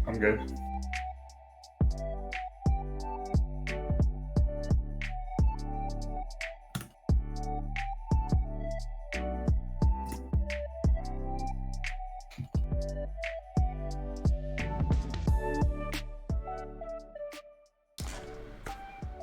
I'm good.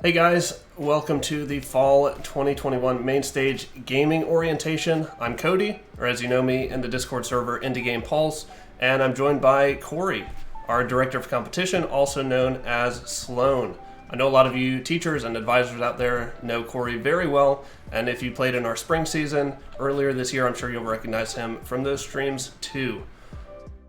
Hey guys, welcome to the Fall 2021 Mainstage Gaming Orientation. I'm Cody, or as you know me in the Discord server, Indie Game Pulse, and I'm joined by Corey, our Director of Competition, also known as Sloan. I know a lot of you teachers and advisors out there know Corey very well, and if you played in our spring season earlier this year, I'm sure you'll recognize him from those streams too.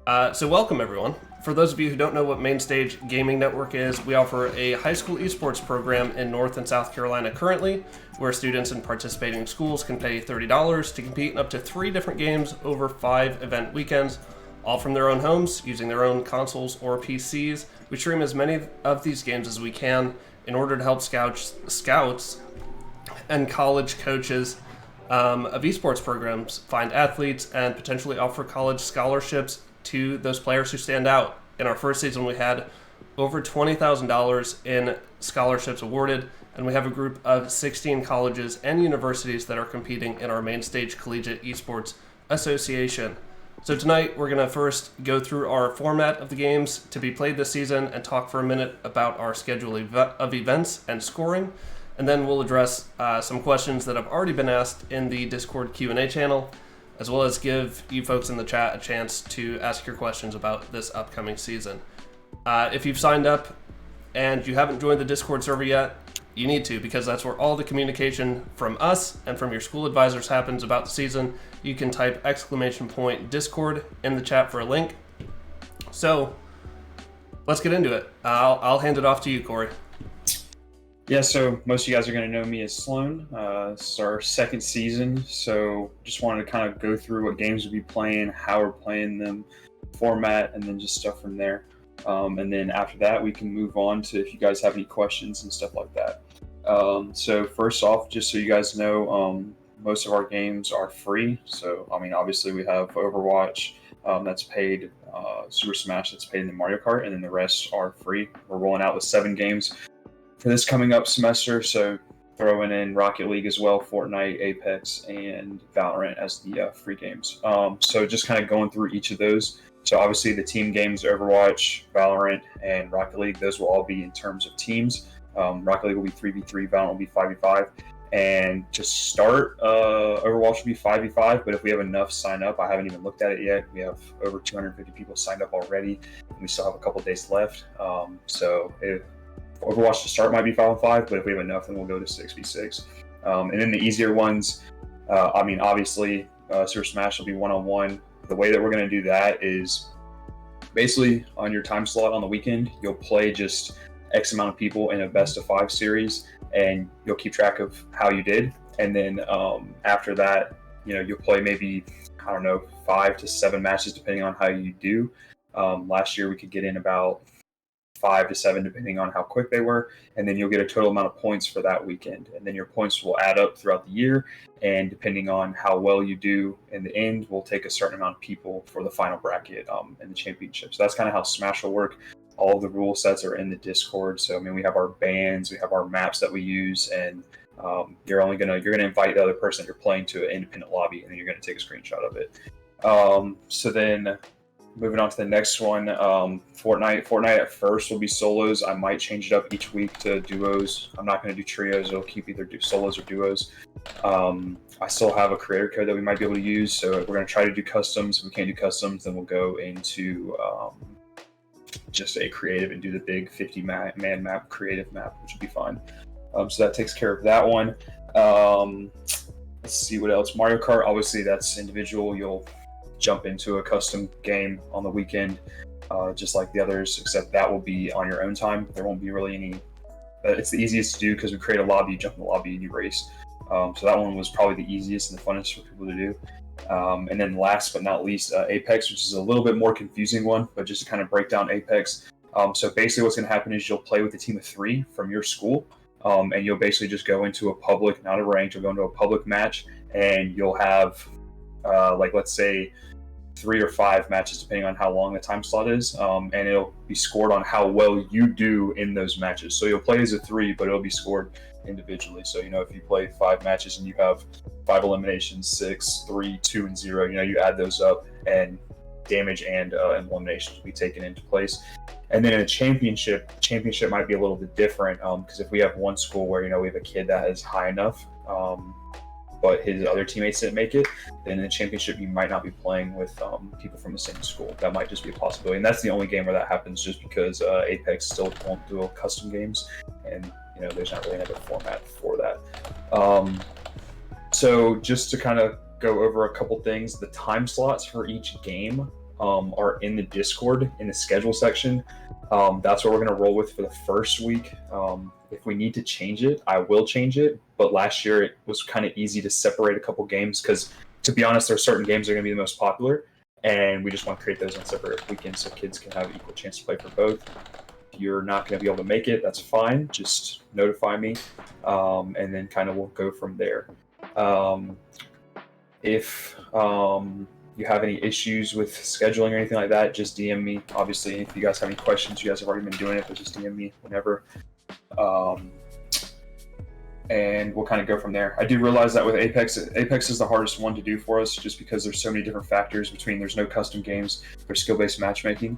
So welcome everyone. For those of you who don't know what Mainstage Gaming Network is, we offer a high school esports program in North and South Carolina currently, where students in participating schools can pay $30 to compete in up to 3 different games over 5 event weekends, all from their own homes, using their own consoles or PCs. We stream as many of these games as we can in order to help scouts and college coaches of esports programs find athletes and potentially offer college scholarships to those players who stand out. In our first season, we had over $20,000 in scholarships awarded, and we have a group of 16 colleges and universities that are competing in our Mainstage Collegiate Esports Association. So tonight, we're going to first go through our format of the games to be played this season and talk for a minute about our schedule of events and scoring. And then we'll address some questions that have already been asked in the Discord Q&A channel, as well as give you folks in the chat a chance to ask your questions about this upcoming season. If you've signed up and you haven't joined the Discord server yet, you need to, because that's where all the communication from us and from your school advisors happens about the season. You can type !Discord in the chat for a link. So let's get into it. I'll hand it off to you, Corey. Yeah, so most of you guys are going to know me as Sloan. This is our second season, so just wanted to kind of go through what games we'll be playing, how we're playing them, format, and then just stuff from there. And then after that, we can move on to if you guys have any questions and stuff like that. So first off, just so you guys know, most of our games are free. So, I mean, obviously we have Overwatch that's paid, Super Smash that's paid, in the Mario Kart, and then the rest are free. We're rolling out with 7 games for this coming up semester, so throwing in Rocket League as well, Fortnite, Apex, and Valrant as the free games. So just kind of going through each of those. So obviously the team games, Overwatch, Valorant, and Rocket League, those will all be in terms of teams. Rocket League will be 3v3, Valorant will be 5v5. And to start, Overwatch will be 5v5, but if we have enough sign up, I haven't even looked at it yet. We have over 250 people signed up already, and we still have a couple days left. So if Overwatch to start might be 5v5, but if we have enough, then we'll go to 6v6. And then the easier ones, I mean, obviously, Super Smash will be 1-on-1. The way that we're going to do that is basically on your time slot on the weekend, you'll play just X amount of people in a best of 5 series, and you'll keep track of how you did. And then after that, you'll play maybe, 5 to 7 matches depending on how you do. Last year we could get in about 5 to 7 depending on how quick they were, and then you'll get a total amount of points for that weekend, and then your points will add up throughout the year, and depending on how well you do in the end, we'll take a certain amount of people for the final bracket in the championship. So that's kind of how Smash will work. All of the rule sets are in the Discord, so I mean, we have our bans, we have our maps that we use, and you're gonna invite the other person that you're playing to an independent lobby, and then you're gonna take a screenshot of it. So then moving on to the next one, Fortnite. Fortnite at first will be solos. I might change it up each week to duos. I'm not going to do trios. It'll keep either solos or duos. I still have a creator code that we might be able to use, so we're going to try to do customs. If we can't do customs, then we'll go into just a creative and do the big 50-man map, creative map, which would be fine. So that takes care of that one. Let's see what else. Mario Kart, obviously that's individual. You'll jump into a custom game on the weekend, just like the others, except that will be on your own time. There won't be really any. It's the easiest to do because we create a lobby, you jump in the lobby, and you race. So that one was probably the easiest and the funnest for people to do. And then last but not least, Apex, which is a little bit more confusing one, but just to kind of break down Apex. So basically what's going to happen is you'll play with a team of 3 from your school, and you'll basically just go into a public, not a ranked, you'll go into a public match, and you'll have let's say 3 or 5 matches depending on how long the time slot is, and it'll be scored on how well you do in those matches. So you'll play as a 3, but it'll be scored individually. So if you play 5 matches and you have 5 eliminations, 6, 3, 2, and 0, you add those up, and damage and eliminations will be taken into place. And then in a championship might be a little bit different, because if we have one school where we have a kid that is high enough, but his other teammates didn't make it, then in the championship you might not be playing with people from the same school. That might just be a possibility, and that's the only game where that happens, just because Apex still won't do custom games, and there's not really another format for that. So just to kind of go over a couple things, the time slots for each game are in the Discord in the schedule section. That's what we're going to roll with for the first week. If we need to change it, I will change it. But last year it was kind of easy to separate a couple games because, to be honest, there are certain games that are going to be the most popular, and we just want to create those on separate weekends so kids can have equal chance to play for both. If you're not going to be able to make it, that's fine. Just notify me, and then kind of we'll go from there. If you have any issues with scheduling or anything like that, just DM me. Obviously, if you guys have any questions, you guys have already been doing it, but just DM me whenever. And we'll kind of go from there. I do realize that with Apex is the hardest one to do for us just because there's so many different factors between there's no custom games, there's skill-based matchmaking.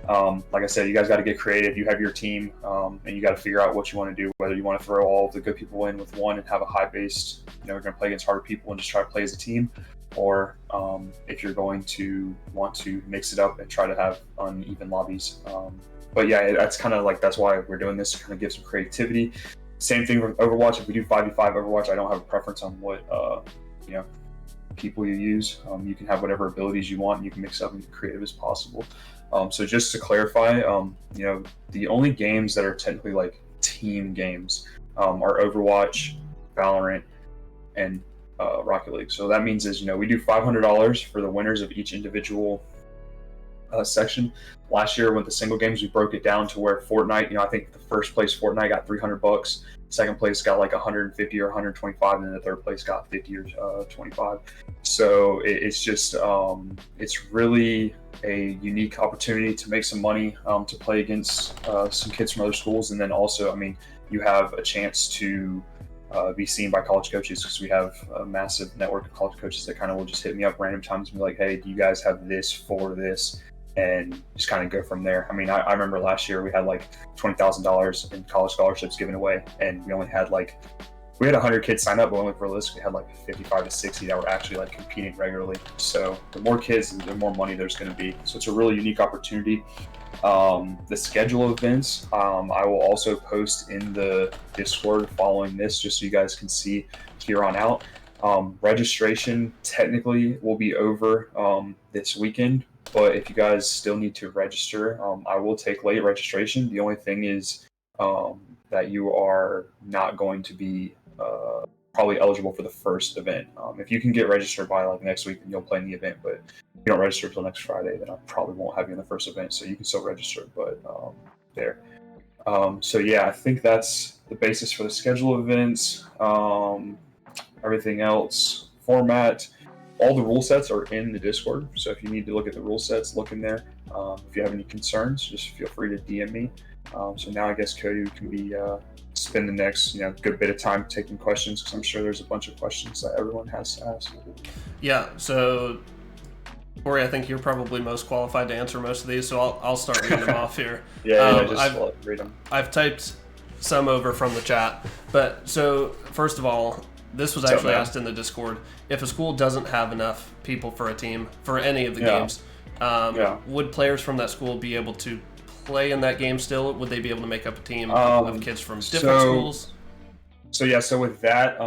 Like I said, you guys got to get creative. You have your team, and you got to figure out what you want to do, whether you want to throw all of the good people in with one and have a high-based, we're going to play against harder people and just try to play as a team, or if you're going to want to mix it up and try to have uneven lobbies. But yeah, that's kind of like, that's why we're doing this, to kind of give some creativity. Same thing with Overwatch. If we do 5v5 Overwatch, I don't have a preference on what people you use. You can have whatever abilities you want, and you can mix up and be creative as possible. So just to clarify, the only games that are technically like team games are Overwatch, Valorant, and Rocket League. So that means is we do $500 for the winners of each individual section. Last year with the single games, we broke it down to where Fortnite, I think the first place Fortnite got $300, second place got like 150 or 125, and then the third place got 50 or 25. So it's just it's really a unique opportunity to make some money, to play against some kids from other schools, and then also, you have a chance to be seen by college coaches, because we have a massive network of college coaches that kind of will just hit me up random times and be like, hey, do you guys have this for this? And just kind of go from there. I remember last year we had like $20,000 in college scholarships given away, and we only had we had 100 kids sign up, but only realistically had like 55 to 60 that were actually like competing regularly. So the more kids, the more money there's going to be. So it's a really unique opportunity. The schedule of events, I will also post in the Discord following this, just so you guys can see here on out. Registration technically will be over this weekend, but if you guys still need to register, I will take late registration. The only thing is that you are not going to be probably eligible for the first event. If you can get registered by like next week, then you'll play in the event, but if you don't register until next Friday, then I probably won't have you in the first event, so you can still register, but there. So yeah, I think that's the basis for the schedule of events. Everything else, format, all the rule sets are in the Discord, so if you need to look at the rule sets, look in there. If you have any concerns, just feel free to DM me. So now I guess Cody can be spend the next good bit of time taking questions, because I'm sure there's a bunch of questions that everyone has to ask. Yeah, so Corey, I think you're probably most qualified to answer most of these, so I'll start reading them off here. Read them. I've typed some over from the chat, but so first of all, this was actually asked in the Discord. If a school doesn't have enough people for a team for any of the games, would players from that school be able to play in that game still? Would they be able to make up a team of kids from different schools? So with that,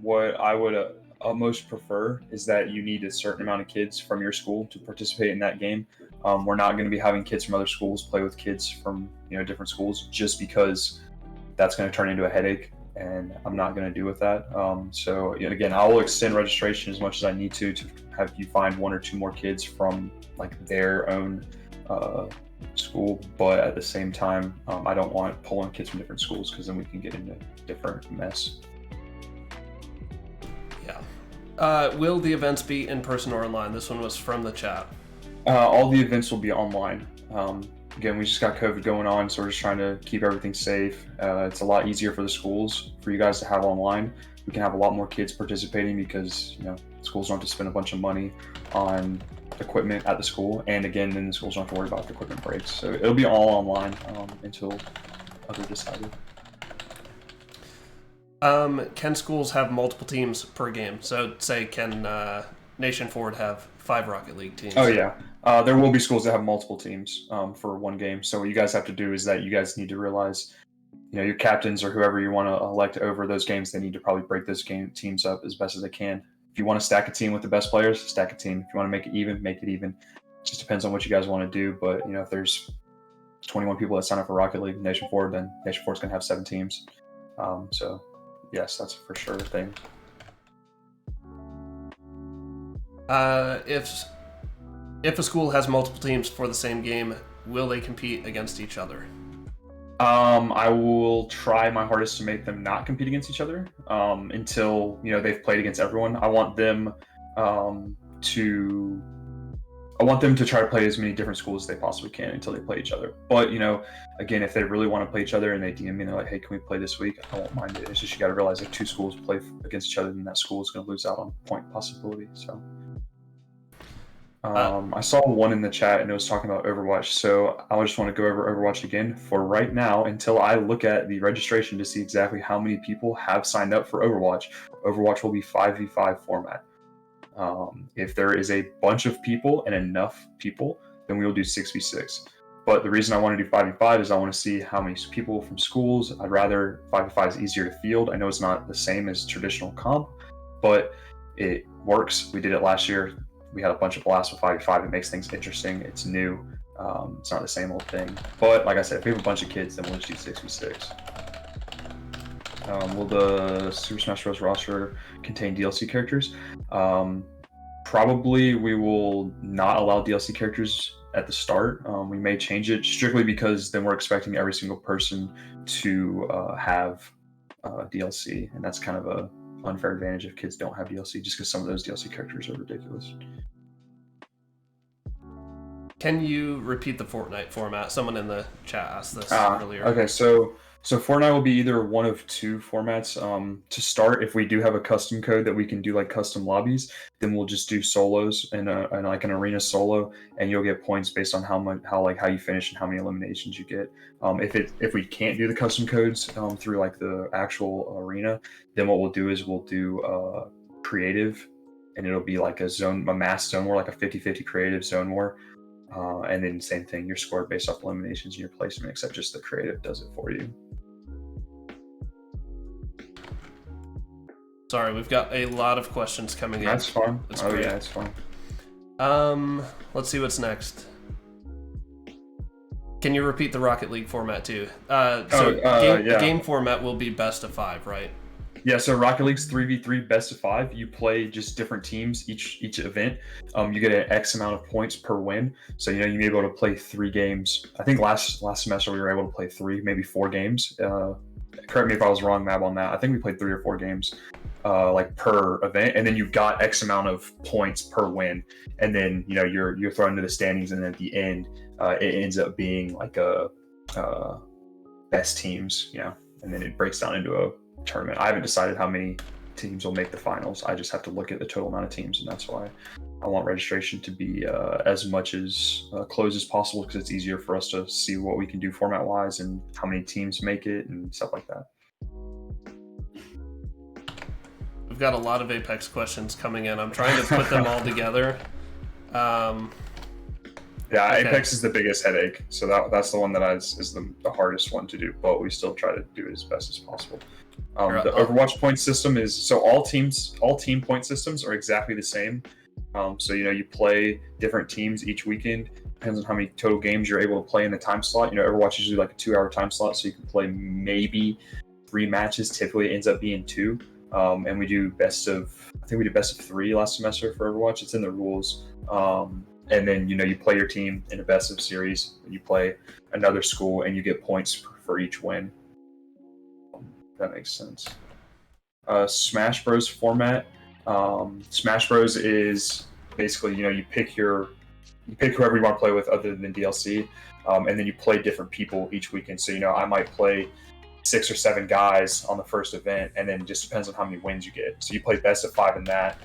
what I would most prefer is that you need a certain amount of kids from your school to participate in that game. We're not going to be having kids from other schools play with kids from different schools, just because that's going to turn into a headache, and I'm not going to do with that. So again, I will extend registration as much as I need to have you find one or two more kids from like their own school, but at the same time, I don't want pulling kids from different schools, because then we can get into different mess. Will the events be in person or online? This one was from the chat. All the events will be online. Again, we just got COVID going on, so we're just trying to keep everything safe. It's a lot easier for the schools, for you guys to have online. We can have a lot more kids participating, because schools don't have to spend a bunch of money on equipment at the school, and again, then the schools don't have to worry about the equipment breaks. So it'll be all online until other decided. Can schools have multiple teams per game? So say, can Nation Ford have 5 Rocket League teams? Oh yeah, there will be schools that have multiple teams for one game. So what you guys have to do is that you guys need to realize, your captains or whoever you want to elect over those games, they need to probably break those teams up as best as they can. If you want to stack a team with the best players, stack a team. If you want to make it even, make it even. just depends on what you guys want to do. But if there's 21 people that sign up for Rocket League Nation 4, then Nation 4 is going to have 7 teams. So yes, that's for sure a thing. If a school has multiple teams for the same game, will they compete against each other? I will try my hardest to make them not compete against each other until they've played against everyone. I want them to try to play as many different schools as they possibly can until they play each other. But again, if they really want to play each other and they DM me and they're like, "Hey, can we play this week?" I won't mind it. It's just you got to realize if 2 schools play against each other, then that school is going to lose out on point possibility. So. I saw one in the chat and it was talking about Overwatch, so I just want to go over Overwatch again for right now until I look at the registration to see exactly how many people have signed up for Overwatch. Overwatch will be 5v5 format. If there is a bunch of people and enough people, then we will do 6v6. But the reason I want to do 5v5 is I want to see how many people from schools. I'd rather 5v5 is easier to field. I know it's not the same as traditional comp, but it works. We did it last year. We had a bunch of blasts with 5v5. It makes things interesting. It's new. It's not the same old thing. But like I said, if we have a bunch of kids, then we'll just do 6v6. Will the Super Smash Bros. Roster contain DLC characters? Probably we will not allow DLC characters at the start. We may change it strictly because then we're expecting every single person to have DLC, and that's kind of a unfair advantage if kids don't have DLC, just because some of those DLC characters are ridiculous. Can you repeat the Fortnite format? Someone in the chat asked this earlier. Okay, so Fortnite will be either one of 2 formats. To start, if we do have a custom code that we can do like custom lobbies, then we'll just do solos and like an arena solo, and you'll get points based on how you finish and how many eliminations you get. If we can't do the custom codes through like the actual arena, then what we'll do is we'll do creative, and it'll be like a mass zone war, like a 50-50 creative zone war. And then same thing, your score based off eliminations and your placement, except just the creative does it for you. Sorry, we've got a lot of questions coming in. That's fine. That's great. Yeah, it's fine. Let's see what's next. Can you repeat the Rocket League format too? Game format will be best of 5, right? Yeah, so Rocket League's 3v3 best of 5. You play just different teams each event. You get an X amount of points per win. So you may be able to play 3 games. I think last semester we were able to play 3, maybe 4 games. Correct me if I was wrong, Mab, on that. I think we played 3 or 4 games like per event, and then you've got X amount of points per win. And then you're thrown into the standings, and then at the end it ends up being like a best teams, and then it breaks down into a tournament. I haven't decided how many teams will make the finals. I just have to look at the total amount of teams, and that's why I want registration to be as much as closed as possible, because it's easier for us to see what we can do format wise and how many teams make it and stuff like that. We've got a lot of Apex questions coming in. I'm trying to put them all together. Yeah, okay. Apex is the biggest headache, so that's the one that is the hardest one to do, but we still try to do it as best as possible. The Overwatch point system is, so all team point systems are exactly the same. So you play different teams each weekend. Depends on how many total games you're able to play in the time slot. Overwatch is usually like a 2-hour time slot, so you can play maybe 3 matches. Typically it ends up being 2. And we do best of 3 last semester for Overwatch. It's in the rules. And then you play your team in a best of series, and you play another school, and you get points for each win. That makes sense. Smash Bros format. Smash Bros is basically you pick whoever you want to play with other than DLC, and then you play different people each weekend. So I might play 6 or 7 guys on the first event, and then it just depends on how many wins you get. So you play best of 5 in that.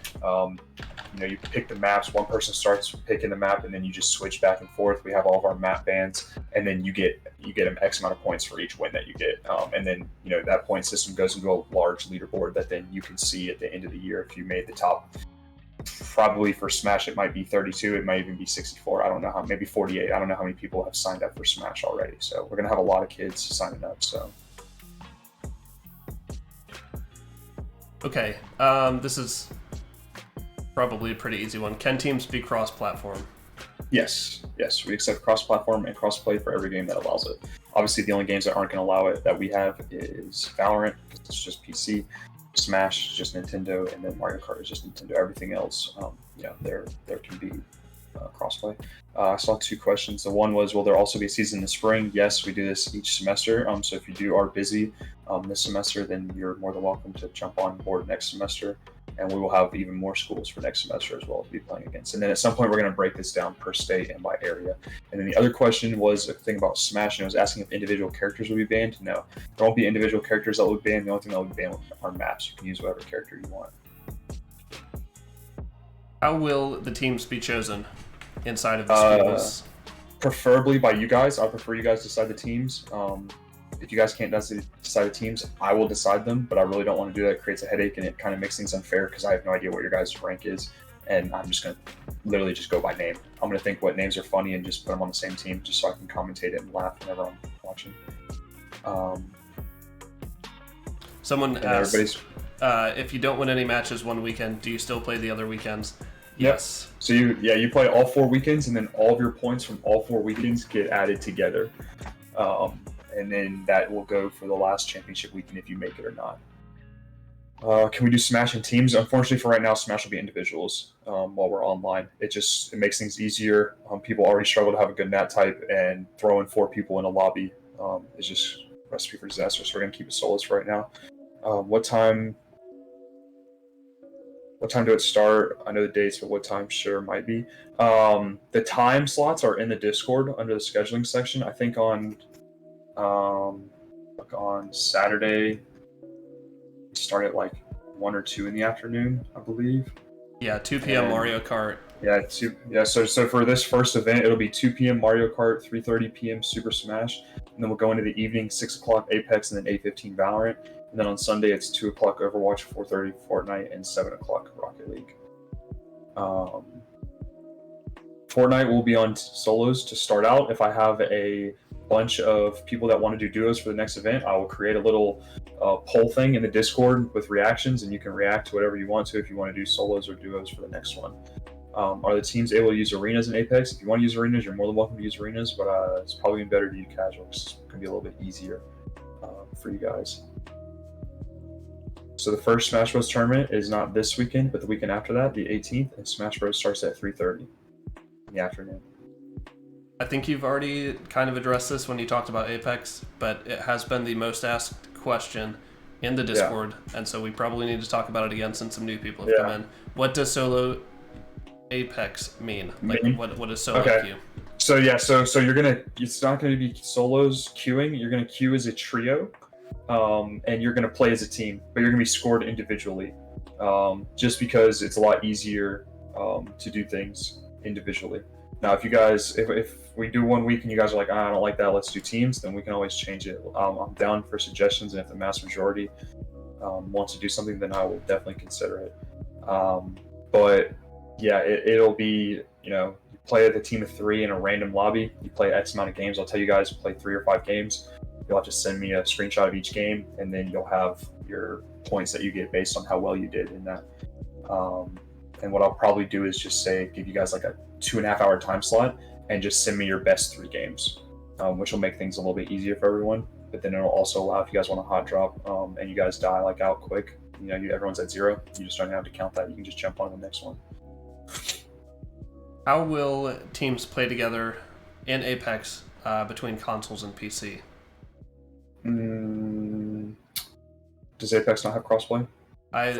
You pick the maps. One person starts picking the map, and then you just switch back and forth. We have all of our map bans, and then you get an X amount of points for each win that you get. And then that point system goes into a large leaderboard that then you can see at the end of the year if you made the top. Probably for Smash it might be 32. It might even be 64. I don't know maybe 48. I don't know how many people have signed up for Smash already. So we're gonna have a lot of kids signing up. So. Okay, this is probably a pretty easy one. Can teams be cross-platform? Yes, we accept cross-platform and cross-play for every game that allows it. Obviously, the only games that aren't going to allow it that we have is Valorant, it's just PC, Smash is just Nintendo, and then Mario Kart is just Nintendo. Everything else, there can be crossplay. I saw two questions. The one was, will there also be a season in the spring? Yes, we do this each semester. So if you are busy this semester, then you're more than welcome to jump on board next semester. And we will have even more schools for next semester as well to be playing against. And then at some point, we're going to break this down per state and by area. And then the other question was a thing about Smash, and it was asking if individual characters will be banned. No, there won't be individual characters that will be banned. The only thing that will be banned are maps. You can use whatever character you want. How will the teams be chosen inside of the schools? Preferably by you guys. I prefer you guys decide the teams. If you guys can't decide the teams, I will decide them, but I really don't want to do that. It creates a headache, and it kind of makes things unfair because I have no idea what your guys' rank is, and I'm just going to literally just go by name. I'm going to think what names are funny and just put them on the same team just so I can commentate it and laugh whenever I'm watching. Someone asked, if you don't win any matches one weekend, do you still play the other weekends? Yes. So you play all 4 weekends, and then all of your points from all 4 weekends get added together. And then that will go for the last championship weekend if you make it or not. Can we do Smash in teams? Unfortunately for right now, Smash will be individuals while we're online. It makes things easier. People already struggle to have a good nat type, and throwing 4 people in a lobby is just a recipe for disaster, so we're going to keep it solos for right now. What time do it start? I know the dates, but what time? Sure, might be. The time slots are in the Discord under the scheduling section. I think on Saturday, start at like 1 or 2 in the afternoon, I believe. Yeah, 2 p.m. Mario Kart. So for this first event, it'll be 2 p.m. Mario Kart, 3:30 p.m. Super Smash, and then we'll go into the evening, 6 o'clock Apex, and then 8:15 Valorant. And then on Sunday, it's 2 o'clock Overwatch, 4:30 Fortnite, and 7 o'clock Rocket League. Fortnite will be on solos to start out. If I have a bunch of people that want to do duos for the next event, I will create a little poll thing in the Discord with reactions, and you can react to whatever you want to if you want to do solos or duos for the next one. Are the teams able to use arenas in Apex? If you want to use arenas, you're more than welcome to use arenas, but it's probably better to use casual because it's going to be a little bit easier for you guys. So the first Smash Bros. Tournament is not this weekend, but the weekend after that, the 18th, and Smash Bros. Starts at 3:30 in the afternoon. I think you've already kind of addressed this when you talked about Apex, but it has been the most asked question in the Discord, and so we probably need to talk about it again since some new people have come in. What does solo Apex mean? Like, what is solo queue? So it's not gonna be solos queuing. You're gonna queue as a trio, and you're gonna play as a team, but you're gonna be scored individually, just because it's a lot easier to do things individually. Now, if you guys, if we do 1 week and you guys are like, I don't like that, let's do teams, then we can always change it. I'm down for suggestions, and if the mass majority wants to do something, then I will definitely consider it. But yeah, it'll be, you play with a team of 3 in a random lobby. You play X amount of games. I'll tell you guys, play 3 or 5 games. You'll have to send me a screenshot of each game, and then you'll have your points that you get based on how well you did in that. And what I'll probably do is just give you guys like a 2.5 hour time slot and just send me your best 3 games, which will make things a little bit easier for everyone. But then it'll also allow, if you guys want a hot drop and you guys die like out quick, everyone's at 0, you just don't have to count that. You can just jump on the next one. How will teams play together in Apex between consoles and PC? Does Apex not have crossplay? I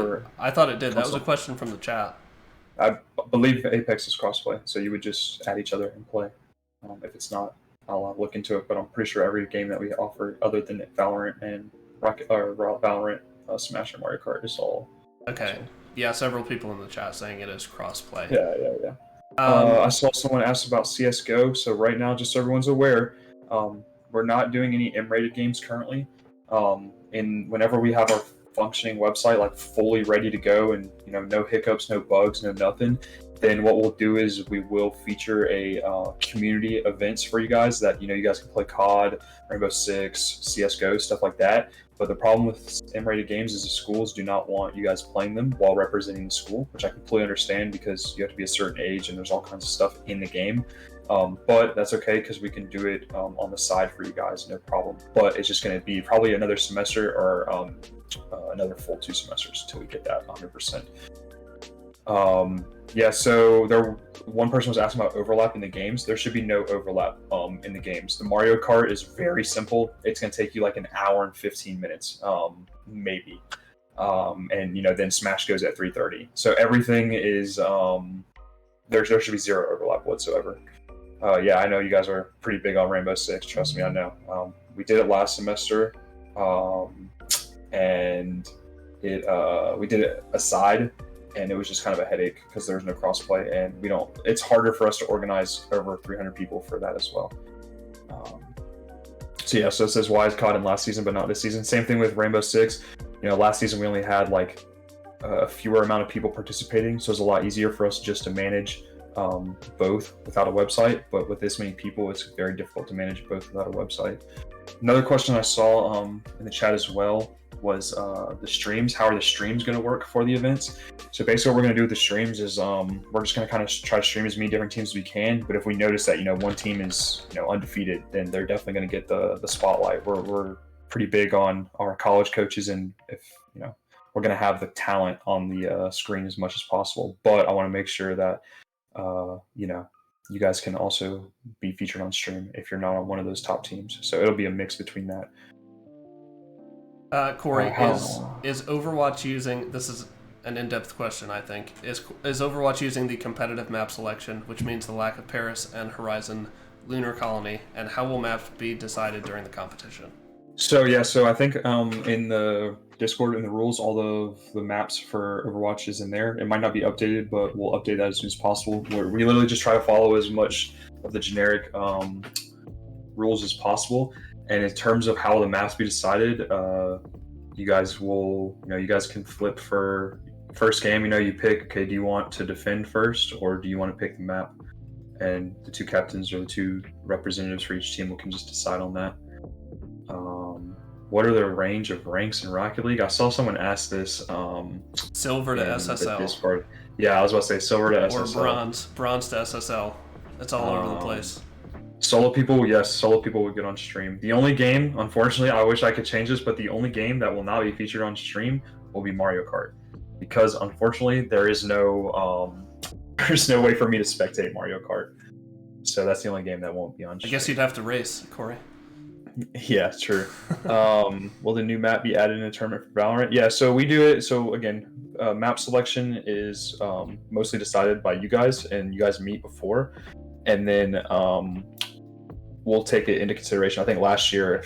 thought it did. That was a question from the chat. I believe Apex is crossplay, so you would just add each other and play. If it's not, I'll look into it, but I'm pretty sure every game that we offer, other than Valorant and Valorant, Smash, and Mario Kart, is all. Okay. So. Yeah, several people in the chat saying it is crossplay. Yeah. I saw someone ask about CS:GO. So right now, just so everyone's aware, we're not doing any M-rated games currently. And whenever we have our functioning website like fully ready to go and no hiccups, no bugs, no nothing, then what we'll do is we will feature a community events for you guys that you guys can play COD, Rainbow Six, CS:GO, stuff like that. But the problem with M-rated games is the schools do not want you guys playing them while representing the school, which I completely understand because you have to be a certain age and there's all kinds of stuff in the game. But that's okay because we can do it on the side for you guys, no problem. But it's just going to be probably another semester or another full 2 semesters until we get that 100%. Yeah, so one person was asking about overlap in the games. There should be no overlap in the games. The Mario Kart is very simple. It's going to take you like an hour and 15 minutes, maybe. And then Smash goes at 3:30. So everything is there should be zero overlap whatsoever. Yeah, I know you guys are pretty big on Rainbow Six. Trust me, I know. We did it last semester, and we did it aside. And it was just kind of a headache because there's no crossplay, and it's harder for us to organize over 300 people for that as well. So it says why is COD in last season but not this season. Same thing with Rainbow Six. Last season we only had like a fewer amount of people participating, so it's a lot easier for us just to manage both without a website. But with this many people, it's very difficult to manage both without a website. Another question I saw in the chat as well was the streams. How are the streams going to work for the events? So basically what we're going to do with the streams is we're just going to kind of try to stream as many different teams as we can. But if we notice that one team is undefeated, then they're definitely going to get the spotlight. We're pretty big on our college coaches, and if we're going to have the talent on the screen as much as possible. But I want to make sure that you guys can also be featured on stream if you're not on one of those top teams. So it'll be a mix between that. Corey, is Overwatch using, this is an in-depth question, I think, is Overwatch using the competitive map selection, which means the lack of Paris and Horizon Lunar Colony, and how will maps be decided during the competition? So I think in the Discord, in the rules, all of the maps for Overwatch is in there. It might not be updated, but we'll update that as soon as possible. We literally just try to follow as much of the generic rules as possible. And in terms of how the maps be decided, you guys can flip for first game. You pick, okay, do you want to defend first or do you want to pick the map? And the 2 captains or the 2 representatives for each team can just decide on that. What are the range of ranks in Rocket League? I saw someone ask this. Silver to SSL. Discord. Yeah, I was about to say silver to SSL. Or bronze to SSL. It's all over the place. Solo people, yes, solo people would get on stream. The only game, unfortunately, I wish I could change this, but the only game that will not be featured on stream will be Mario Kart, because unfortunately there is no way for me to spectate Mario Kart. So that's the only game that won't be on stream. I guess you'd have to race, Corey. Yeah, true. Will the new map be added in a tournament for Valorant? Yeah, so we do it. So again, map selection is mostly decided by you guys, and you guys meet before, and then we'll take it into consideration. I think last year,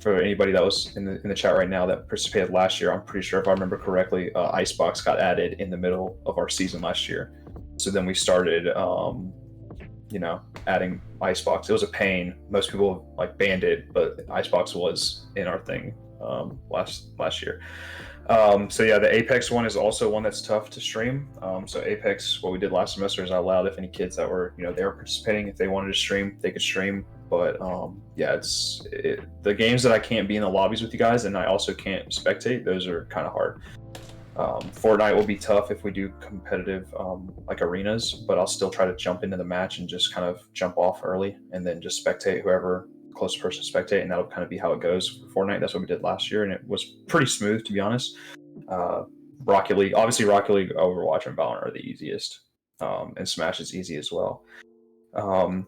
for anybody that was in the chat right now that participated last year, I'm pretty sure if I remember correctly, Icebox got added in the middle of our season last year. So then we started, adding Icebox. It was a pain. Most people banned it, but Icebox was in our thing last year. So yeah, the Apex one is also one that's tough to stream. So Apex, what we did last semester is I allowed if any kids that were, they were participating, if they wanted to stream, they could stream. But yeah, the games that I can't be in the lobbies with you guys and I also can't spectate, those are kind of hard. Fortnite will be tough if we do competitive arenas, but I'll still try to jump into the match and just kind of jump off early and then just spectate whoever closest person to spectate, and that'll kind of be how it goes for Fortnite. That's what we did last year, and it was pretty smooth, to be honest. Rocket League, Overwatch, and Valrant are the easiest, and Smash is easy as well.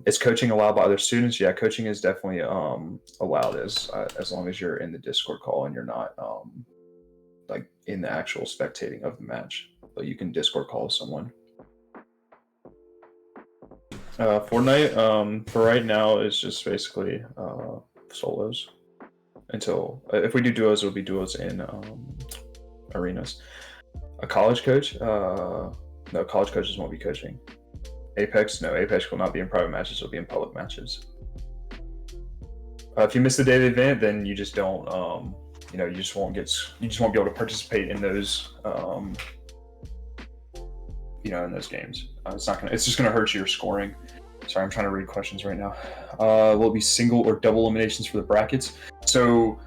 Is coaching allowed by other students? Yeah, coaching is definitely allowed as long as you're in the Discord call and you're not in the actual spectating of the match, but you can Discord call someone. Fortnite for right now is just basically solos until if we do duos, it'll be duos in arenas. A college coach? No, college coaches won't be coaching. Apex will not be in private matches, it'll be in public matches. If you miss the day of the event, then you just don't you just won't be able to participate in those in those games. It's just gonna hurt your scoring. Sorry, I'm trying to read questions right now. Will it be single or double eliminations for the brackets? So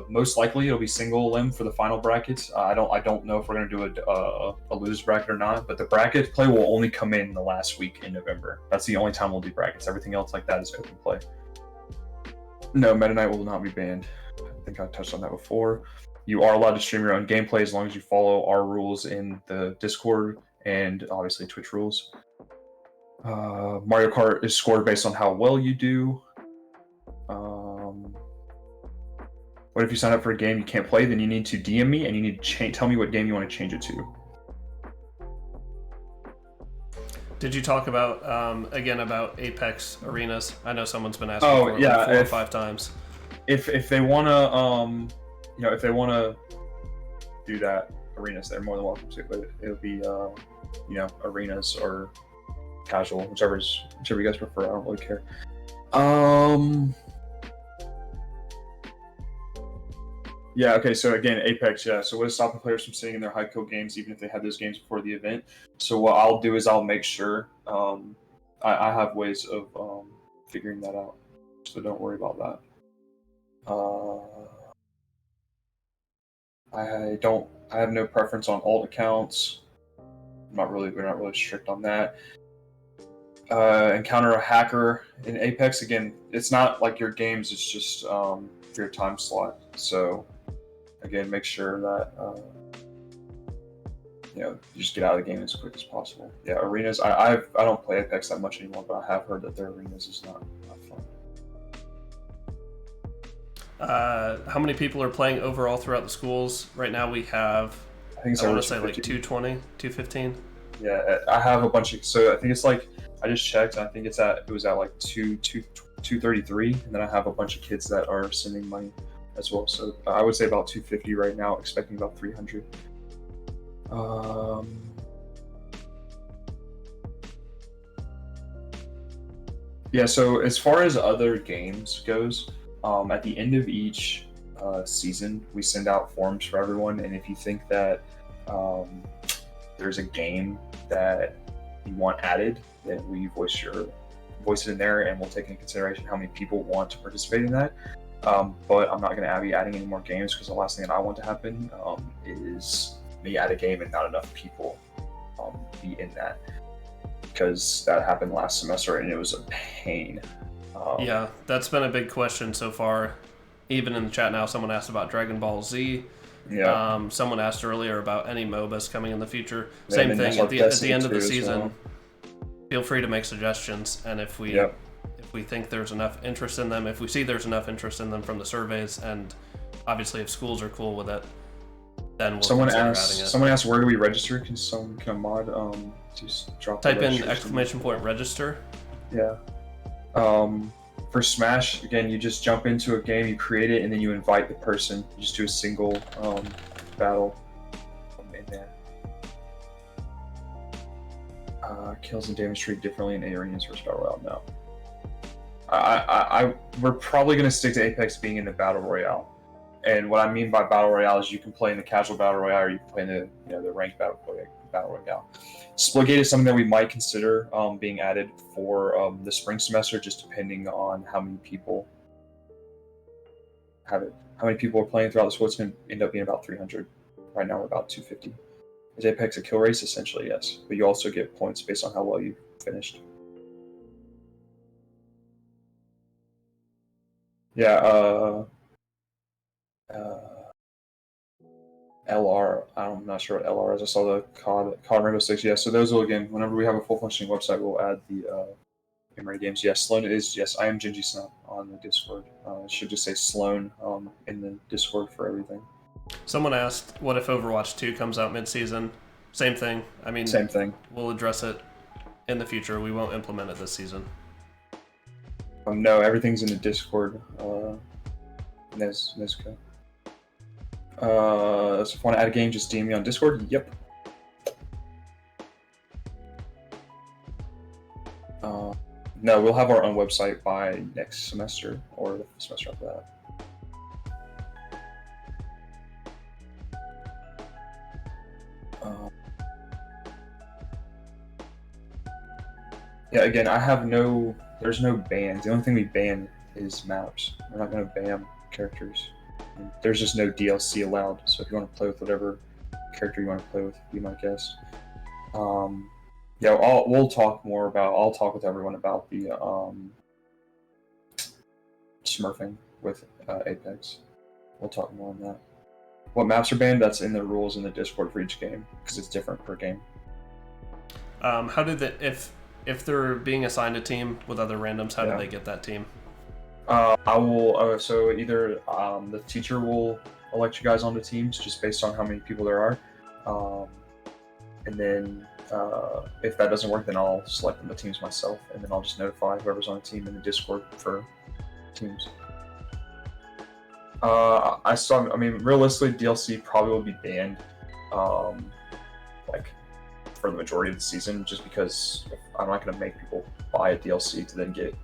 most likely it'll be single elim for the final brackets. I don't know if we're gonna do a lose bracket or not, but the bracket play will only come in the last week in November. That's the only time we'll do brackets. Everything else like that is open play. No, Meta Knight will not be banned. I think I touched on that before. You are allowed to stream your own gameplay as long as you follow our rules in the Discord and obviously Twitch rules. Mario Kart is scored based on how well you do. What if you sign up for a game you can't play? Then you need to DM me and you need to tell me what game you want to change it to. Did you talk about again about Apex arenas? I know someone's been asking for it yeah, 4 or 5 times. If they wanna if they wanna do that, arenas, they're more than welcome to. But it'll be arenas or casual, whichever you guys prefer. I don't really care. Yeah, okay, so again, Apex, yeah. So what is stopping players from sitting in their high kill games even if they had those games before the event? So what I'll do is I'll make sure I have ways of figuring that out. So don't worry about that. I have no preference on alt accounts. We're not really strict on that. Encounter a hacker in Apex, again, it's not like your games, it's just your time slot. So again, make sure that you just get out of the game as quick as possible. Yeah, arenas. I don't play Apex that much anymore, but I have heard that their arenas is not fun. How many people are playing overall throughout the schools? Right now we have, I want to say like 220, 215. Yeah, I have a bunch of, so I think it's like, I just checked, and I think it was at like 233, and then I have a bunch of kids that are sending money as well. So I would say about 250 right now, expecting about 300. Yeah, so as far as other games goes, at the end of each season, we send out forms for everyone, and if you think that there's a game that you want added, then we voice it in there, and we'll take into consideration how many people want to participate in that. But I'm not going to be adding any more games because the last thing that I want to happen is me add a game and not enough people be in that, because that happened last semester and it was a pain. Yeah, that's been a big question so far. Even in the chat now, someone asked about Dragon Ball Z. Yeah. Someone asked earlier about any MOBAs coming in the future. Yeah, Same thing at the end of the season. Well. Feel free to make suggestions, and if we think there's enough interest in them, if we see there's enough interest in them from the surveys, and obviously if schools are cool with it, then we'll consider adding it. Someone asked, where do we register? Can a mod just drop? Type in !register. Yeah. For Smash, again, you just jump into a game, you create it, and then you invite the person. You just do a single battle in there. Kills and damage treated differently in arenas versus Battle Royale. No. We're probably going to stick to Apex being in the Battle Royale. And what I mean by Battle Royale is you can play in the casual Battle Royale, or you can play in the ranked Battle Royale. Splitgate is something that we might consider being added for the spring semester, just depending on how many people have it. How many people are playing throughout the school? It's going to end up being about 300. Right now we're about 250. Is Apex a kill race? Essentially, yes. But you also get points based on how well you finished. Yeah, LR, I'm not sure what LR is. I saw the COD Rainbow Six. Yeah, so those will, again, whenever we have a full functioning website, we'll add the game ready games. Yes, Sloan is, yes, I am Gingy Snap on the Discord. It should just say Sloan in the Discord for everything. Someone asked, what if Overwatch 2 comes out mid-season? Same thing. I mean, same thing. We'll address it in the future. We won't implement it this season. No, everything's in the Discord. Nezco. So if you want to add a game, just DM me on Discord. Yep. No, we'll have our own website by next semester or the semester after that. Yeah, again, there's no bans. The only thing we ban is maps. We're not going to ban characters. There's just no DLC allowed. So if you want to play with whatever character you want to play with, be my guest. Yeah, I'll talk with everyone about the smurfing with Apex. We'll talk more on that. What maps are banned? That's in the rules in the Discord for each game because it's different per game. How do if they're being assigned a team with other randoms, how do they get that team? I will. So either the teacher will elect you guys onto teams just based on how many people there are, and then if that doesn't work, then I'll select the teams myself, and then I'll just notify whoever's on the team in the Discord for teams. I mean, realistically, DLC probably will be banned, like for the majority of the season, just because I'm not going to make people buy a DLC to then get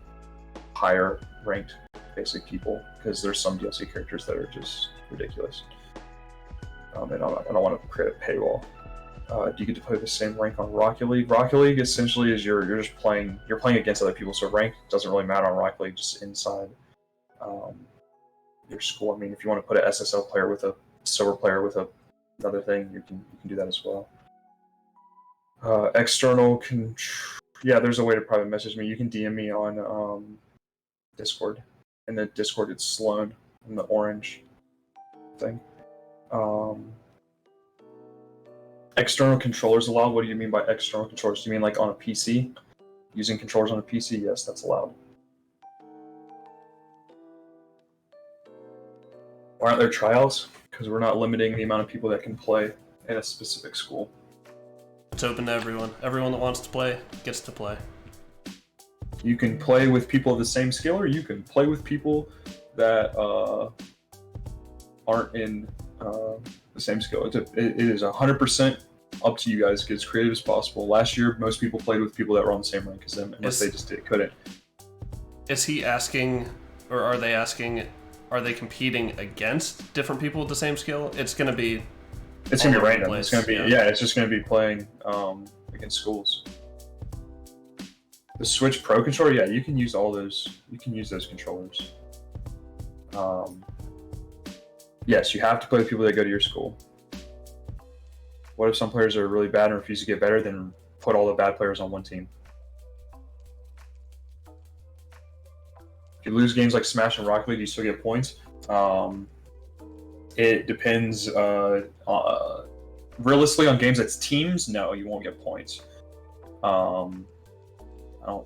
higher ranked basic people, because there's some DLC characters that are just ridiculous. And I don't want to create a paywall. Do you get to play the same rank on Rocket League? Rocket League essentially is you're playing against other people, so rank doesn't really matter on Rocket League, just inside your school. I mean, if you want to put an SSL player with a silver player with another thing, you can do that as well. Yeah, there's a way to private message me. You can DM me on Discord. In the Discord, it's Sloan in the orange thing. External controllers allowed? What do you mean by external controllers? Do you mean like on a PC? Using controllers on a PC? Yes, that's allowed. Why aren't there trials? Because we're not limiting the amount of people that can play in a specific school. It's open to everyone. Everyone that wants to play gets to play. You can play with people of the same skill, or you can play with people that aren't in the same skill. It is 100% up to you guys to get as creative as possible. Last year, most people played with people that were on the same rank as them, unless they just couldn't. Is he asking, or are they asking, are they competing against different people with the same skill? It's going to be random. It's going to be it's just going to be playing against schools. The Switch Pro controller, yeah, you can use all those. You can use those controllers. Yes, you have to play with people that go to your school. What if some players are really bad and refuse to get better? Then put all the bad players on one team. If you lose games like Smash and Rocket League, you still get points. It depends. Realistically, on games that's teams, no, you won't get points. I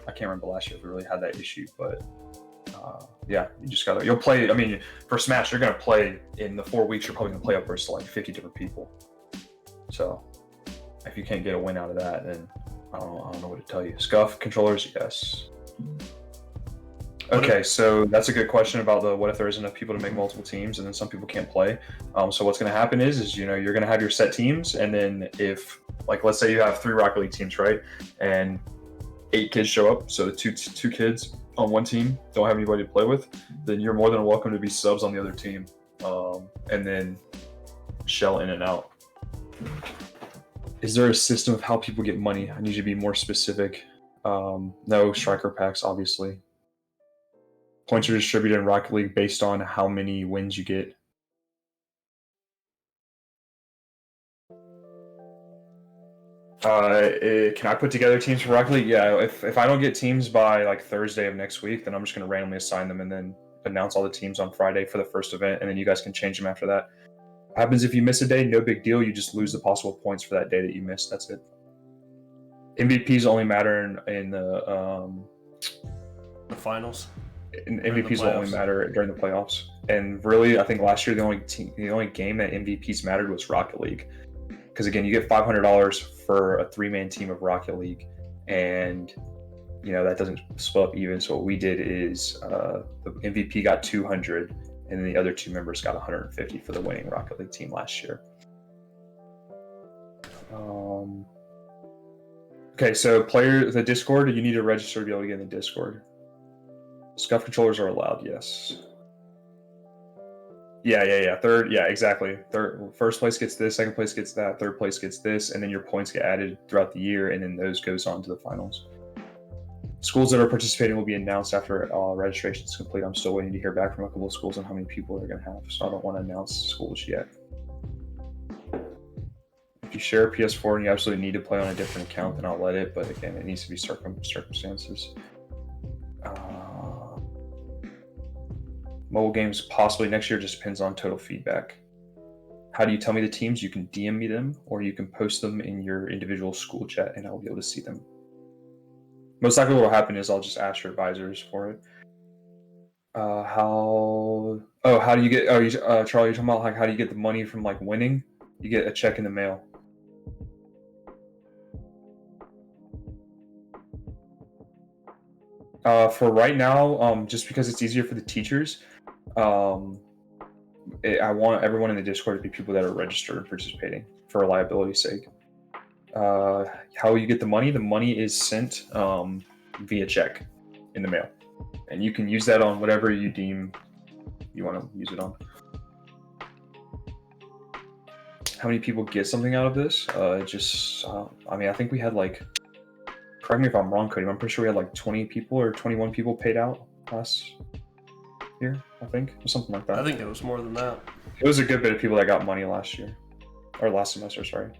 can't remember last year if we really had that issue, but yeah, you'll play. I mean, for Smash, you're gonna play in the 4 weeks. You're probably gonna play upwards to like 50 different people. So if you can't get a win out of that, then I don't know what to tell you. Scuff controllers, yes. Okay, so that's a good question about what if there isn't enough people to make multiple teams, and then some people can't play. So what's going to happen is you're going to have your set teams, and then if, like, let's say you have 3 Rocket League teams, right, and 8 kids show up, so two kids on one team don't have anybody to play with, then you're more than welcome to be subs on the other team, and then shell in and out. Is there a system of how people get money? I need you to be more specific. No striker packs, obviously. Points are distributed in Rocket League based on how many wins you get. Can I put together teams for Rocket League? Yeah, if I don't get teams by like Thursday of next week, then I'm just going to randomly assign them and then announce all the teams on Friday for the first event, and then you guys can change them after that. What happens if you miss a day? No big deal. You just lose the possible points for that day that you missed. That's it. MVPs only matter in the finals. MVPs will only matter during the playoffs. And really, I think last year the only game that MVPs mattered was Rocket League, because again, you get $500 for a 3-man team of Rocket League, and that doesn't split up even. So what we did is the MVP got 200, and then the other 2 members got 150 for the winning Rocket League team last year. Okay, so the Discord, you need to register to be able to get in the Discord. Scuff controllers are allowed, yes. Yeah. Exactly. First place gets this, second place gets that, third place gets this, and then your points get added throughout the year, and then those goes on to the finals. Schools that are participating will be announced after registration is complete. I'm still waiting to hear back from a couple of schools on how many people they're going to have, so I don't want to announce schools yet. If you share a PS4 and you absolutely need to play on a different account, then I'll let it, but again, it needs to be circumstances. Mobile games possibly next year, just depends on total feedback. How do you tell me the teams? You can DM me them, or you can post them in your individual school chat and I'll be able to see them. Most likely what will happen is I'll just ask your advisors for it. How do you get, Charlie, you're talking about like how do you get the money from like winning? You get a check in the mail. For right now, just because it's easier for the teachers, I want everyone in the Discord to be people that are registered and participating for reliability's sake. How you get the money? The money is sent via check in the mail, and you can use that on whatever you deem you want to use it on. How many people get something out of this? I mean, I think we had like, correct me if I'm wrong, Cody, I'm pretty sure we had like 20 people or 21 people paid out last year, I think, or something like that. I think it was more than that. It was a good bit of people that got money last year, or last semester, sorry.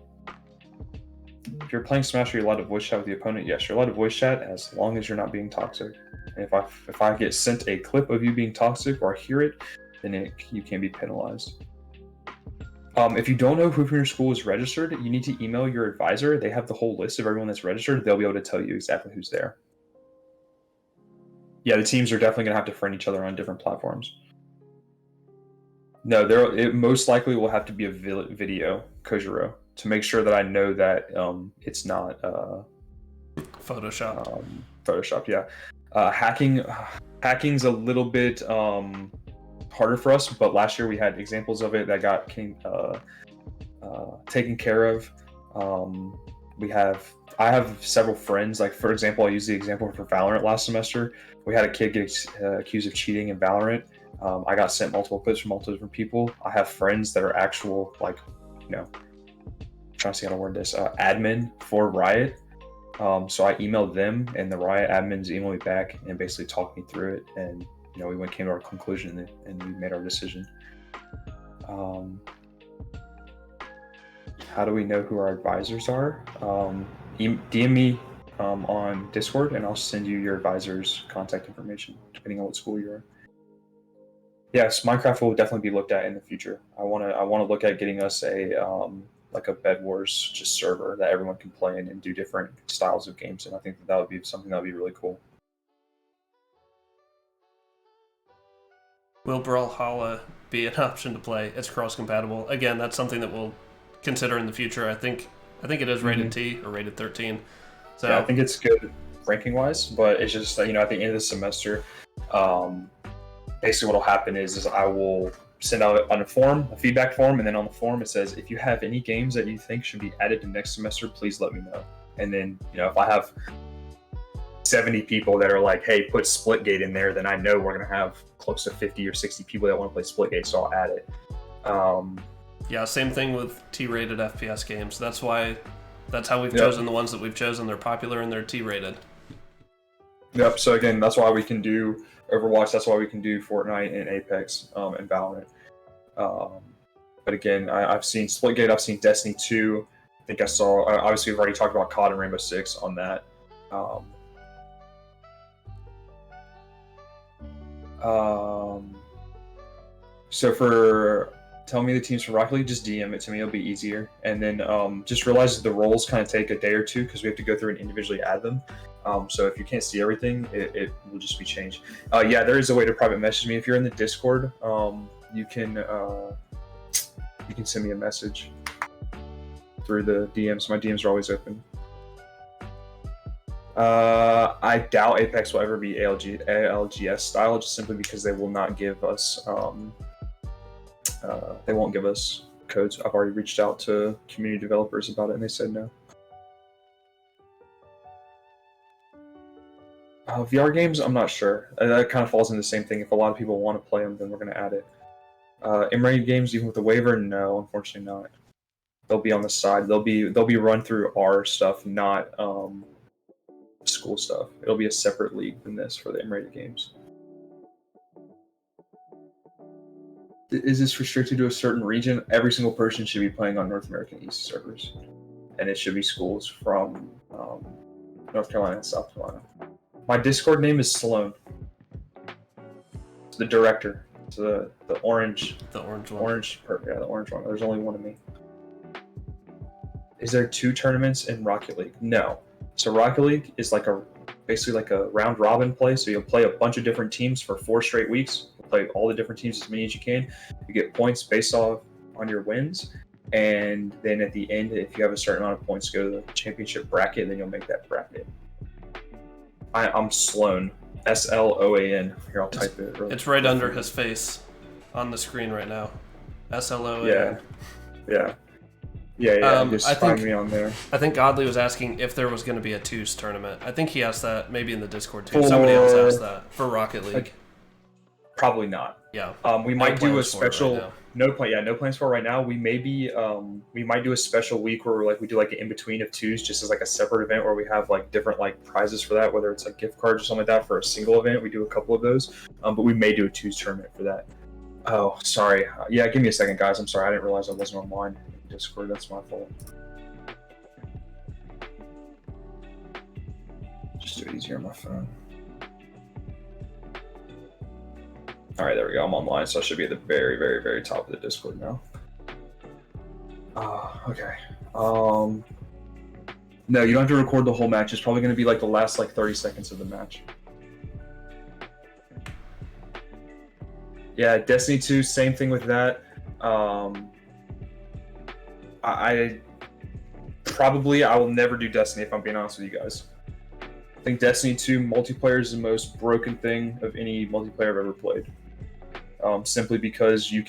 If you're playing Smash, are you allowed to voice chat with the opponent? Yes, you're allowed to voice chat as long as you're not being toxic. And if I get sent a clip of you being toxic or I hear it, then you can be penalized. If you don't know who from your school is registered, you need to email your advisor. They have the whole list of everyone that's registered. They'll be able to tell you exactly who's there. Yeah, the teams are definitely going to have to friend each other on different platforms. No, it most likely will have to be a video, Kojiro, to make sure that I know that it's not Photoshopped. Photoshopped, yeah. Hacking's a little bit harder for us, but last year we had examples of it that got taken care of. I have several friends, like for example, I used the example for Valrant last semester. We had a kid get accused of cheating in Valorant. I got sent multiple clips from multiple different people. I have friends that are actual, like, I'm trying to see how to word this, admin for Riot. So I emailed them, and the Riot admins emailed me back and basically talked me through it, and we came to our conclusion and we made our decision. How do we know who our advisors are? DM me on Discord, and I'll send you your advisor's contact information, depending on what school you're at. Yes, Minecraft will definitely be looked at in the future. I want to look at getting us a like a Bed Wars just server that everyone can play in and do different styles of games, and I think that would be something that would be really cool. Will Brawlhalla be an option to play? It's cross-compatible. Again, that's something that we'll consider in the future. I think it is rated T or rated 13. So yeah, I think it's good ranking-wise, but it's just that, at the end of the semester, basically what will happen is I will send out on a feedback form, and then on the form it says, if you have any games that you think should be added to next semester, please let me know. And then, if I have 70 people that are like, hey, put Splitgate in there, then I know we're going to have close to 50 or 60 people that want to play Splitgate, so I'll add it. Yeah, same thing with T-rated FPS games. That's how we've chosen the ones that we've chosen. They're popular and they're T-rated. Yep, so again, that's why we can do Overwatch, that's why we can do Fortnite and Apex and Valorant. But again, I've seen Splitgate, I've seen Destiny 2. I think I saw, obviously we've already talked about COD and Rainbow Six on that. So for tell me the teams for Rocket League, just DM it to me, it'll be easier. And then just realize that the roles kind of take a day or two because we have to go through and individually add them. So if you can't see everything, it will just be changed. Yeah, there is a way to private message me. If you're in the Discord, you can send me a message through the DMs. My DMs are always open. I doubt Apex will ever be ALGS style, just simply because they will not give us they won't give us codes. I've already reached out to community developers about it, and they said no. VR games, I'm not sure. That kind of falls into the same thing. If a lot of people want to play them, then we're going to add it. M-rated games, even with the waiver, no, unfortunately not. They'll be on the side. They'll be run through our stuff, not school stuff. It'll be a separate league than this for the M-rated games. Is this restricted to a certain region? Every single person should be playing on North American East servers, and it should be schools from North Carolina and South Carolina. My Discord name is Sloan. It's the director. It's the orange. The orange one. Yeah, the orange one. There's only one of me. Is there 2 tournaments in Rocket League? No. So Rocket League is basically like a round robin play. So you'll play a bunch of different teams for 4 straight weeks. You'll play all the different teams as many as you can. You get points based on your wins. And then at the end, if you have a certain amount of points, go to the championship bracket, and then you'll make that bracket. I'm Sloan. Sloan. Here, I'll type it. It's right under his face on the screen right now. Sloan. Yeah. Just find me on there. I think Godly was asking if there was going to be a twos tournament. I think he asked that maybe in the Discord too. Somebody else asked that for Rocket League. Probably not. Yeah. We might do a special. No plans for it right now. We might do a special week where we do like an in between of twos, just as like a separate event where we have like different like prizes for that, whether it's like gift cards or something like that for a single event. We do a couple of those, but we may do a twos tournament for that. Oh, sorry. Yeah, give me a second, guys. I'm sorry. I didn't realize I wasn't online in Discord. That's my fault. Just do it easier on my phone. All right, there we go. I'm online, so I should be at the very, very, very top of the Discord now. Okay. No, you don't have to record the whole match. It's probably going to be like the last 30 seconds of the match. Yeah, Destiny 2, same thing with that. I will never do Destiny if I'm being honest with you guys. I think Destiny 2 multiplayer is the most broken thing of any multiplayer I've ever played. Simply because your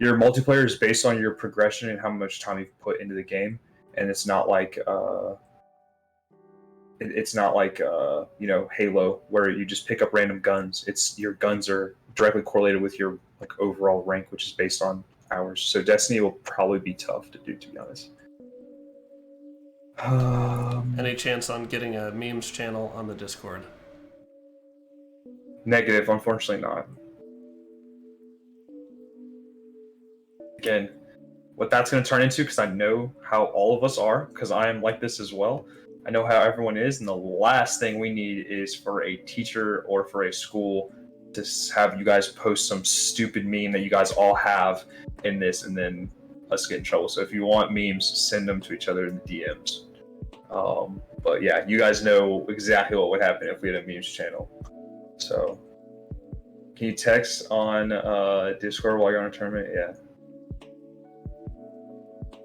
multiplayer is based on your progression and how much time you've put into the game, and it's not like Halo where you just pick up random guns. It's your guns are directly correlated with your overall rank, which is based on hours. So Destiny will probably be tough to do, to be honest. Any chance on getting a memes channel on the Discord? Negative, unfortunately not. Again, what that's going to turn into, because I know how all of us are, because I am like this as well. I know how everyone is, and the last thing we need is for a teacher or for a school to have you guys post some stupid meme that you guys all have in this, and then us get in trouble. So if you want memes, send them to each other in the DMs. But yeah, you guys know exactly what would happen if we had a memes channel. So can you text on Discord while you're on a tournament? Yeah.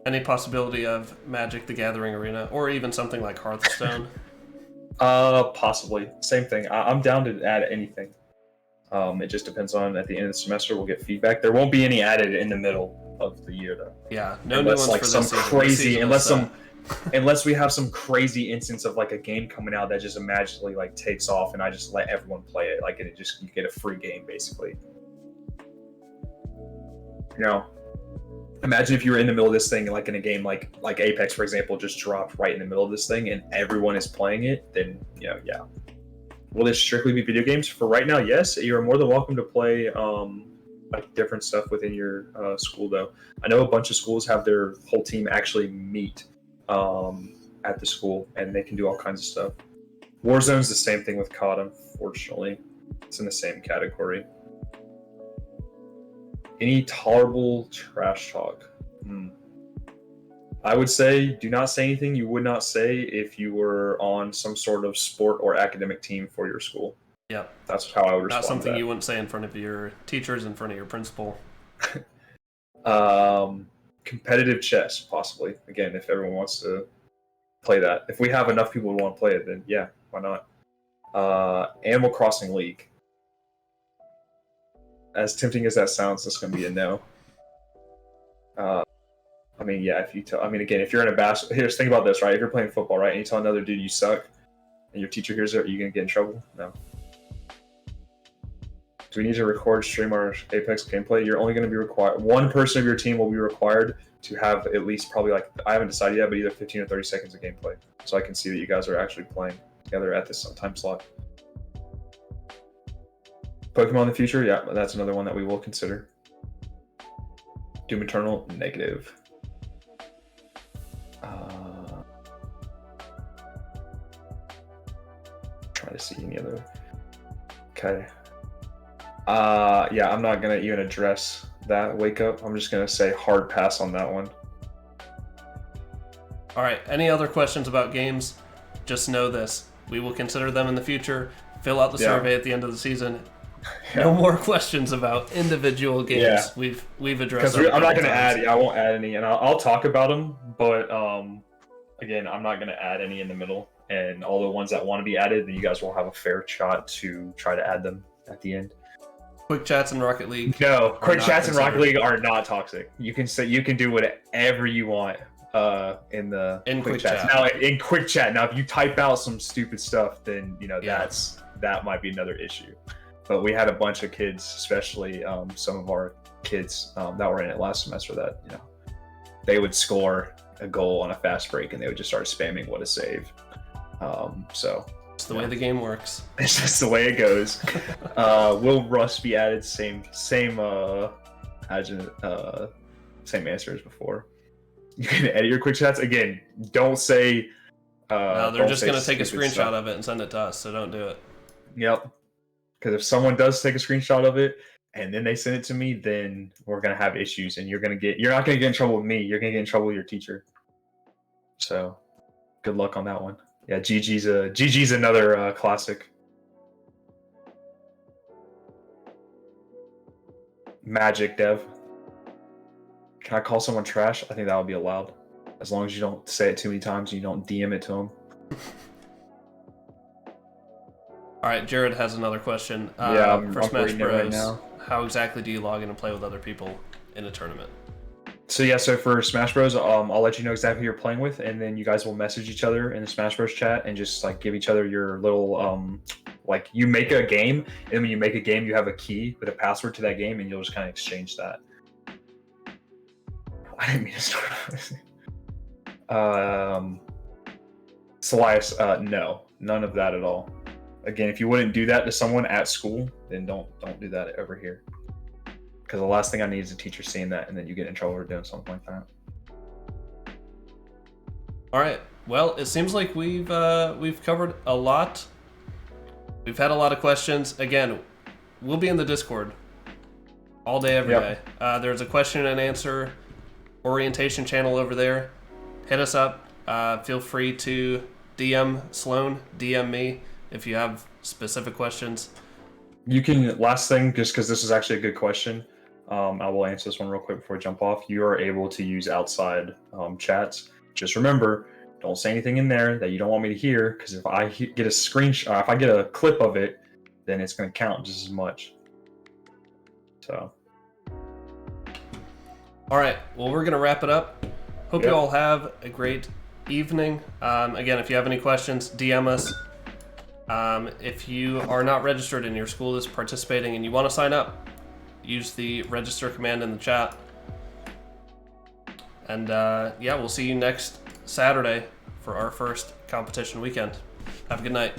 Any possibility of Magic the Gathering Arena, or even something like Hearthstone? Possibly. Same thing. I'm down to add anything. It just depends on, at the end of the semester, we'll get feedback. There won't be any added in the middle of the year, though. Yeah, no new ones for this season. Unless we have some crazy instance of a game coming out that just magically takes off, and I just let everyone play it, and you get a free game basically. Imagine if you were in the middle of this thing, in a game like Apex, for example, just dropped right in the middle of this thing, and everyone is playing it. Then yeah. Will this strictly be video games? For right now, yes. You are more than welcome to play different stuff within your school, though. I know a bunch of schools have their whole team actually meet at the school, and they can do all kinds of stuff. Warzone's the same thing with COD, unfortunately. It's in the same category. Any tolerable trash talk? I would say do not say anything you would not say if you were on some sort of sport or academic team for your school. Yep. That's how I would respond. Not something to that. You wouldn't say in front of your teachers, in front of your principal. Competitive chess, possibly. Again, if everyone wants to play that. If we have enough people who want to play it, then yeah, why not? Animal Crossing League. As tempting as that sounds, that's going to be a no. Again, if you're in a basketball... Here's, think about this, right? If you're playing football, right, and you tell another dude you suck, and your teacher hears it, are you going to get in trouble? No. Do we need to record, stream our Apex gameplay? You're only going to be required... One person of your team will be required to have at least probably, I haven't decided yet, but either 15 or 30 seconds of gameplay. So I can see that you guys are actually playing. together at this time slot. Pokemon in the future, yeah, that's another one that we will consider. Doom Eternal, negative. Trying to see any other. Okay. Yeah, I'm not gonna even address that wake up. I'm just gonna say hard pass on that one. All right, any other questions about games? Just know this. We will consider them in the future. Fill out the survey at the end of the season. No more questions about individual games. Yeah. We've addressed. Because I'm not going to add. I won't add any, and I'll talk about them. But again, I'm not going to add any in the middle. And all the ones that want to be added, then you guys will have a fair shot to try to add them at the end. Quick chats in Rocket League. No, quick chats in Rocket League are not toxic. You can do whatever you want in quick chats. Now in quick chat, now if you type out some stupid stuff, then that might be another issue. But we had a bunch of kids, especially some of our kids that were in it last semester, that they would score a goal on a fast break and they would just start spamming what a save. So it's the way the game works. It's just the way it goes. Will Rust be added? Same answer as before. You can edit your quick chats again. Don't say. No, they're just gonna take a screenshot of it and send it to us. So don't do it. Yep. Because if someone does take a screenshot of it and then they send it to me, then we're gonna have issues, and you're not gonna get in trouble with me. You're gonna get in trouble with your teacher. So, good luck on that one. Yeah, GG's another classic. Magic Dev. Can I call someone trash? I think that would be allowed, as long as you don't say it too many times and you don't DM it to them. All right, Jared has another question. I'm Smash Bros. Right now. How exactly do you log in and play with other people in a tournament? So for Smash Bros, I'll let you know exactly who you're playing with, and then you guys will message each other in the Smash Bros chat and just like give each other your little like you make a game, and when you make a game, you have a key with a password to that game, and you'll just kind of exchange that. I didn't mean to start. Elias, no, none of that at all. Again, if you wouldn't do that to someone at school, then don't do that over here. Because the last thing I need is a teacher seeing that, and then you get in trouble for doing something like that. All right. Well, it seems like we've covered a lot. We've had a lot of questions. Again, we'll be in the Discord all day, every day. There's a question and answer orientation channel over there. Hit us up. Feel free to DM Sloan, DM me if you have specific questions. You can, last thing, just because this is actually a good question, I will answer this one real quick before I jump off. You are able to use outside chats. Just remember, don't say anything in there that you don't want me to hear, because if I get a screenshot, if I get a clip of it, then it's going to count just as much. So. All right. Well, we're going to wrap it up. Hope you all have a great evening. Again, if you have any questions, DM us. If you are not registered and your school is participating and you want to sign up, use the register command in the chat. And we'll see you next Saturday for our first competition weekend. Have a good night.